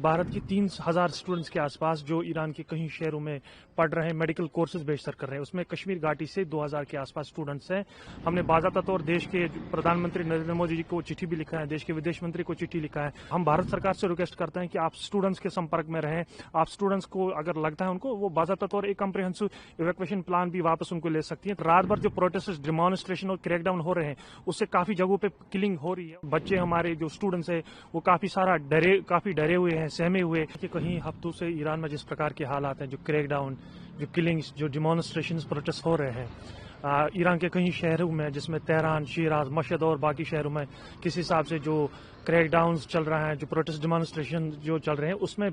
भारत की 3000 स्टूडेंट्स के आसपास जो ईरान के कई शहरों में पढ़ रहे हैं, मेडिकल कोर्सेज बेशतर कर रहे हैं। उसमें कश्मीर घाटी से 2000 के आसपास स्टूडेंट्स हैं। हमने बाज़ाब्ता तौर देश के प्रधानमंत्री नरेंद्र मोदी जी को चिट्ठी भी लिखा है, देश के विदेश मंत्री को चिट्ठी लिखा है। हम भारत सरकार से रिक्वेस्ट करते हैं कि आप स्टूडेंट्स के संपर्क में रहें। आप स्टूडेंट्स को अगर लगता है उनको, वो बाज़ाब्ता तौर एक कम्प्रिहेंसिव इवैक्यूएशन प्लान भी वापस उनको ले सकती है। रात भर जो प्रोटेस्ट, डिमॉन्स्ट्रेशन और क्रैकडाउन हो रहे हैं, उससे काफी जगहों पे किलिंग हो रही है। बच्चे हमारे जो स्टूडेंट्स हैं वो काफी डरे हुए हैं, सहमे हुए कि कहीं हफ्तों से ईरान में जिस प्रकार के हालात हैं, जो क्रैकडाउन, जो किलिंग्स, जो डिमॉन्स्ट्रेशन, प्रोटेस्ट हो रहे हैं ईरान के कई शहरों में, जिसमें तेहरान, शिराज, मशहद और बाकी शहरों में किस हिसाब से जो क्रैकडाउन्स चल रहा है, जो प्रोटेस्ट डिमॉन्स्ट्रेशन जो चल रहे हैं, उसमें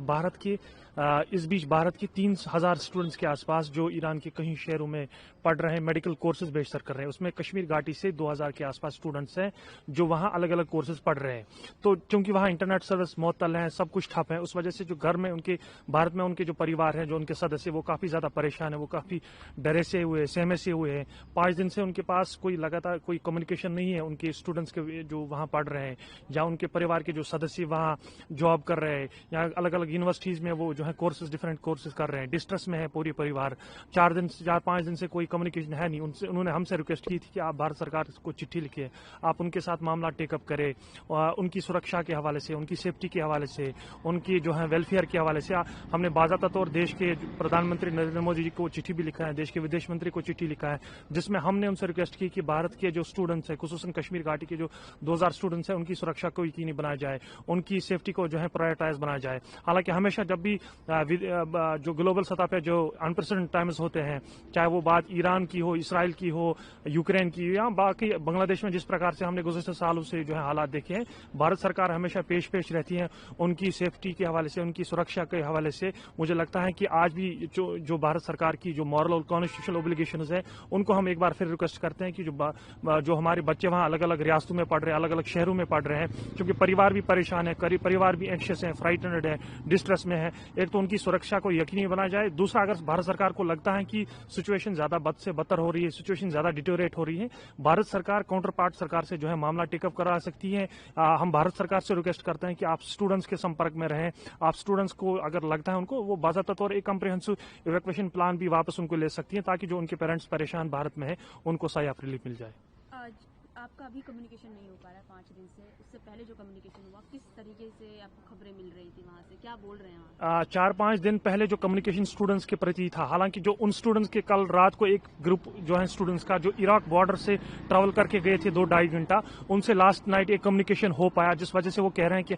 इस बीच भारत की 3000 स्टूडेंट्स के आसपास जो ईरान के कई शहरों में पढ़ रहे हैं, मेडिकल कोर्सेज बेशतर कर रहे हैं। उसमें कश्मीर घाटी से 2000 के आसपास स्टूडेंट्स हैं जो वहां अलग अलग कोर्सेज पढ़ रहे हैं। तो चूंकि वहां इंटरनेट सर्विस मुअत्तल है, सब कुछ ठप है, उस वजह से जो घर में उनके, भारत में उनके जो परिवार हैं, जो उनके सदस्य, वो काफी ज्यादा परेशान है, वो काफी डरे से हुए, सहमे से हुए हैं। 5 दिन से उनके पास कोई लगातार कोई कम्युनिकेशन नहीं है उनके स्टूडेंट्स के जो वहां पढ़ रहे हैं, या उनके परिवार के जो सदस्य वहां जॉब कर रहे हैं, या अलग अलग यूनिवर्सिटीज में वो जो है डिफरेंट कोर्सेज कर रहे हैं। डिस्ट्रेस में है पूरी परिवार। 4-5 दिन से कोई कम्युनिकेशन है नहीं। उन्होंने हमसे रिक्वेस्ट की थी कि आप भारत सरकार को चिट्ठी लिखिए, आप उनके साथ मामला टेकअप करें, उनकी सुरक्षा के हवाले से, उनकी सेफ्टी के हवाले से, उनकी जो है वेलफेयर के हवाले से। हमने बाज़ाब्ता तौर देश के प्रधानमंत्री नरेंद्र मोदी जी को चिट्ठी भी लिखा है, देश के विदेश मंत्री को चिट्ठी लिखा है, जिसमें हमने उनसे रिक्वेस्ट की कि भारत के जो स्टूडेंट्स हैं, खुसूसन कश्मीर घाटी के जो 2000 स्टूडेंट्स हैं, उनकी सुरक्षा को यकीनी बनाया जाए, उनकी सेफ्टी को जो है प्रायोरिटाइज बनाया जाए। हालांकि हमेशा जब भी जो ग्लोबल सतह पे जो अनप्रेसिडेंटेड टाइम्स होते हैं, चाहे वो बात ईरान की हो, इसराइल की हो, यूक्रेन की, या बाकी बांग्लादेश में जिस प्रकार से हमने गुज़श्ता सालों से जो है हालात देखे हैं, भारत सरकार हमेशा पेश रहती है उनकी सेफ्टी के हवाले से, उनकी सुरक्षा के हवाले से। मुझे लगता है कि आज भी जो भारत सरकार की जो मॉरल और कॉन्स्टिट्यूशनल ओब्लिगेशंस है, उनको हम एक बार फिर रिक्वेस्ट करते हैं कि जो हमारे बच्चे वहाँ अलग अलग रियासतों में पढ़ रहे हैं, अलग अलग शहरों में पढ़ रहे हैं, क्योंकि परिवार भी परेशान है, परिवार भी एंक्शियस है, फ्राइटनड है, डिस्ट्रेस में है। एक तो उनकी सुरक्षा को यकीनी बनाया जाए। दूसरा, अगर भारत सरकार को लगता है कि सिचुएशन ज्यादा बद से बदतर हो रही है, सिचुएशन ज्यादा डिटोरेट हो रही है, भारत सरकार काउंटर पार्ट सरकार से जो है मामला टेकअप करा सकती है। हम भारत सरकार से रिक्वेस्ट करते हैं कि आप स्टूडेंट्स के संपर्क में रहें। आप स्टूडेंट्स को अगर लगता है उनको, वो बाज़ाब्ता तौर एक कम्प्रिहेंसिव इवैक्यूएशन प्लान भी वापस उनको ले सकती है, ताकि जो उनके पेरेंट्स परेशान भारत में है, उनको सही रिलीफ मिल जाए। आपका अभी कम्युनिकेशन नहीं हो पा रहा है 5 दिन से, उससे पहले जो कम्युनिकेशन हुआ, किस तरीके से आपको खबरें मिल रही थी, वहाँ से क्या बोल रहे हैं? 4-5 दिन पहले जो कम्युनिकेशन स्टूडेंट्स के प्रति था, हालांकि जो उन स्टूडेंट्स के कल रात को एक ग्रुप जो है स्टूडेंट्स का, जो इराक बॉर्डर से ट्रैवल करके गए थे 2-2.5 घंटा, उनसे लास्ट नाइट एक कम्युनिकेशन हो पाया, जिस वजह से वो कह रहे हैं कि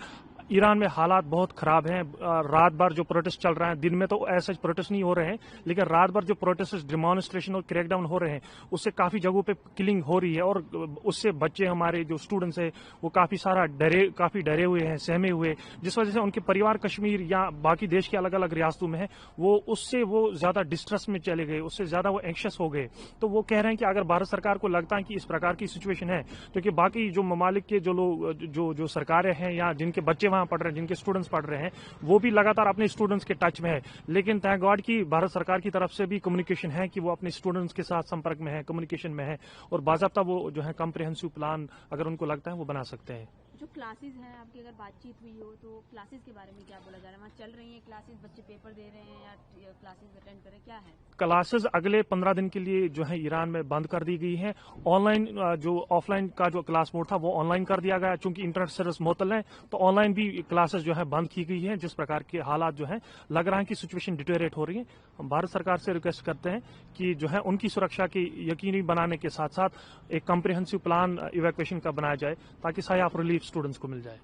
ईरान में हालात बहुत खराब हैं। रात भर जो प्रोटेस्ट चल रहा है, दिन में तो ऐसे प्रोटेस्ट नहीं हो रहे हैं, लेकिन रात भर जो प्रोटेस्ट, डिमॉन्स्ट्रेशन और क्रैकडाउन हो रहे हैं, उससे काफी जगहों पे किलिंग हो रही है, और उससे बच्चे हमारे जो स्टूडेंट्स हैं वो काफी डरे हुए हैं, सहमे हुए, जिस वजह से उनके परिवार कश्मीर या बाकी देश के अलग अलग रियासतों में है, उससे वो ज्यादा डिस्ट्रेस में चले गए, उससे ज्यादा वो एंक्शियस हो गए। तो वो कह रहे हैं कि अगर भारत सरकार को लगता है कि इस प्रकार की सिचुएशन है, तो कि बाकी जो ममालिक के जो लोग जो सरकारें हैं, या जिनके बच्चे वहां पढ़ रहे हैं, जिनके स्टूडेंट्स पढ़ रहे हैं, वो भी लगातार अपने स्टूडेंट्स के टच में है। लेकिन थैंक गॉड कि भारत सरकार की तरफ से भी कम्युनिकेशन है कि वो अपने स्टूडेंट्स के साथ संपर्क में है, कम्युनिकेशन में है, और बाज़ाब्ता वो जो है कम्प्रिहेंसिव प्लान अगर उनको लगता है वो बना सकते हैं। जो क्लासेस हैं, आपकी अगर बातचीत हुई हो तो क्लासेस के बारे में क्या बोला जा रहा है? वहाँ चल रही हैं क्लासेस, बच्चे पेपर दे रहे हैं या क्लासेस अटेंड करें, क्या है? क्लासेस अगले 15 दिन के लिए जो है ईरान में बंद कर दी गई है। ऑनलाइन जो ऑफलाइन का जो क्लास मोड था वो ऑनलाइन कर दिया गया, चूंकि इंटरनेट सर्विस मुअत्तल है, तो ऑनलाइन भी क्लासेस जो है बंद की गई है। जिस प्रकार के हालात जो है लग रहा है कि सिचुएशन डिटोरेट हो रही है, हम भारत सरकार से रिक्वेस्ट करते हैं कि जो है उनकी सुरक्षा की यकीनी बनाने के साथ साथ एक कम्प्रिहेंसिव प्लान इवैक्यूएशन का बनाया जाए, ताकि सही रिलीफ स्टूडेंट्स को मिल जाए।